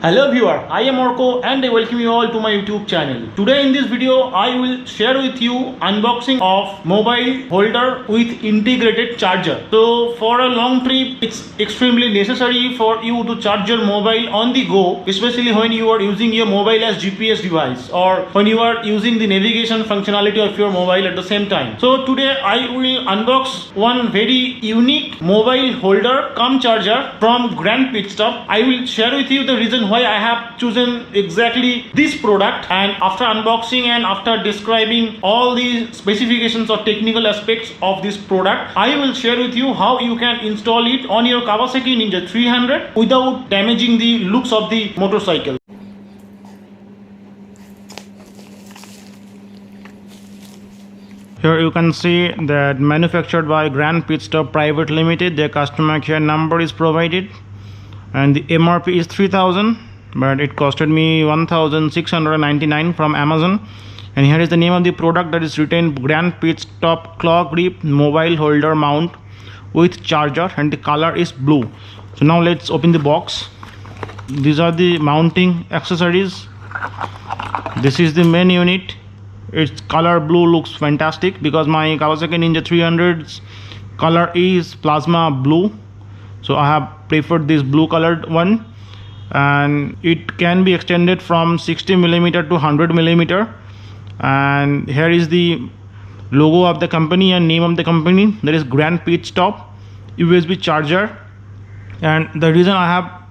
Hello viewer, I am Orko and I welcome you all to my YouTube channel. Today in this video I will share with you unboxing of mobile holder with integrated charger. So for a long trip it's extremely necessary for you to charge your mobile on the go, especially when you are using your mobile as GPS device or when you are using the navigation functionality of your mobile at the same time. So today I will unbox one very unique mobile holder cum charger from Grand Pit Stop. I will share with you the reason why I have chosen exactly this product, and after unboxing and after describing all the specifications or technical aspects of this product, I will share with you how you can install it on your Kawasaki Ninja 300 without damaging the looks of the motorcycle. Here you can see that manufactured by Grand Pit Stop Private Limited. Their customer care number is provided and the MRP is 3000, but it costed me 1699 from Amazon. And here is the name of the product, that is written Grand Pit Stop Claw Grip Mobile Holder Mount with charger, and the color is blue. So now let's open the box. These are the mounting accessories. This is the main unit. Its color blue looks fantastic because my Kawasaki Ninja 300's color is plasma blue, so I have preferred this blue colored one, and it can be extended from 60mm to 100mm. And here is the logo of the company and name of the company, that is Grand Pit Stop USB charger. And the reason I have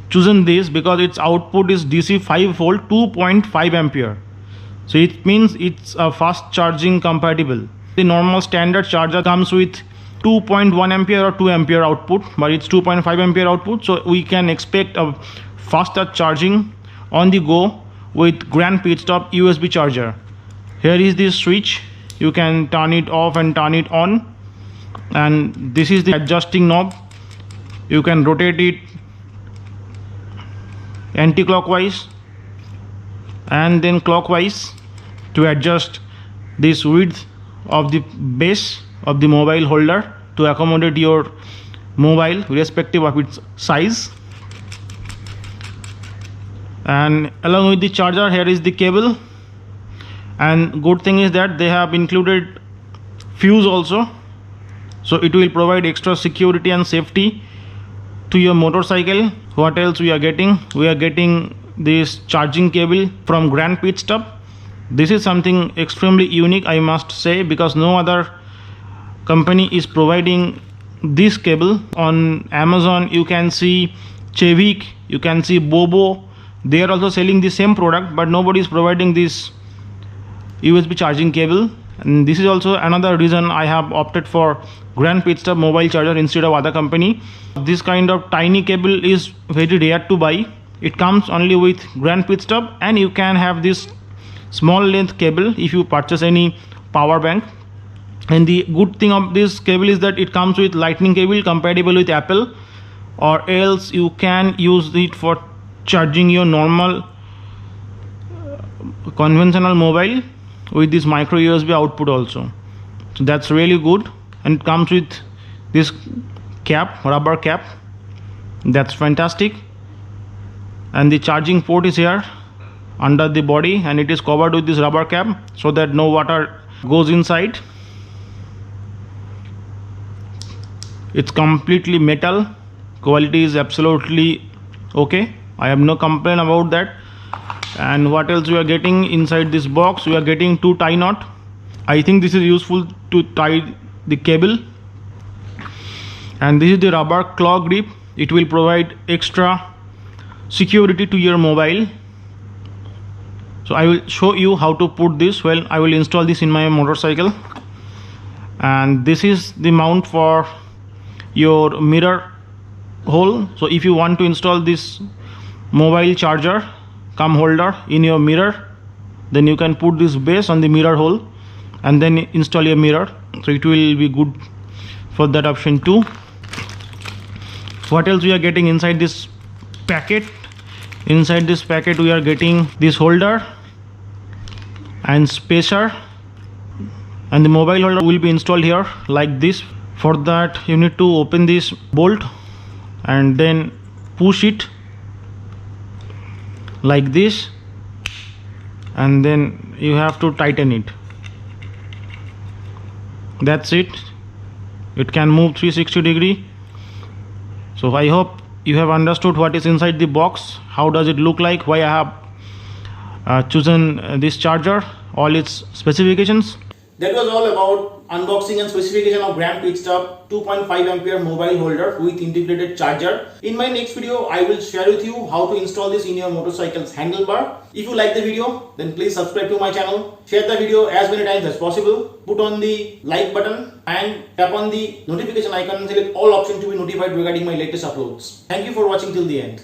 chosen this because its output is DC 5V 2.5 ampere. So it means it's a fast charging compatible. The normal standard charger comes with 2.1 ampere or 2 ampere output, but it's 2.5 ampere output, so we can expect a faster charging on the go with Grand Pit Stop USB charger. Here is this switch, you can turn it off and turn it on, and this is the adjusting knob. You can rotate it anti-clockwise and then clockwise to adjust this width of the base of the mobile holder to accommodate your mobile irrespective of its size. And along with the charger, here is the cable, and good thing is that they have included fuse also, so it will provide extra security and safety to your motorcycle. What else we are getting? We are getting this charging cable from Grand Pit Stop. This is something extremely unique, I must say, because no other company is providing this cable. On Amazon you can see Chevik, you can see Bobo, they are also selling the same product, but nobody is providing this USB charging cable. And this is also another reason I have opted for Grand Pit Stop mobile charger instead of other company. This kind of tiny cable is very rare to buy. It comes only with Grand Pit Stop, and you can have this small length cable if you purchase any power bank. And the good thing of this cable is that it comes with lightning cable compatible with Apple, or else you can use it for charging your normal conventional mobile with this micro USB output also. So that's really good, and it comes with this cap, rubber cap, that's fantastic. And the charging port is here under the body, and it is covered with this rubber cap so that no water goes inside. It's completely metal, quality is absolutely okay, I have no complaint about that. And what else we are getting inside this box? We are getting 2 tie knot. I think this is useful to tie the cable. And this is the rubber claw grip. It will provide extra security to your mobile. So I will show you how to put this. Well, I will install this in my motorcycle. And this is the mount for your mirror hole. So if you want to install this mobile charger cum holder in your mirror, then you can put this base on the mirror hole and then install your mirror. So it will be good for that option too. What else we are getting inside this packet? Inside this packet we are getting this holder and spacer, and the mobile holder will be installed here like this. For that you need to open this bolt and then push it like this, and then you have to tighten it. That's it. It can move 360 degree. So I hope you have understood what is inside the box, how does it look like, why I have chosen this charger, all its specifications. That was all about unboxing and specification of Grand Pitstop 2.5 ampere mobile holder with integrated charger. In my next video, I will share with you how to install this in your motorcycle's handlebar. If you like the video, then please subscribe to my channel. Share the video as many times as possible. Put on the like button and tap on the notification icon and select all options to be notified regarding my latest uploads. Thank you for watching till the end.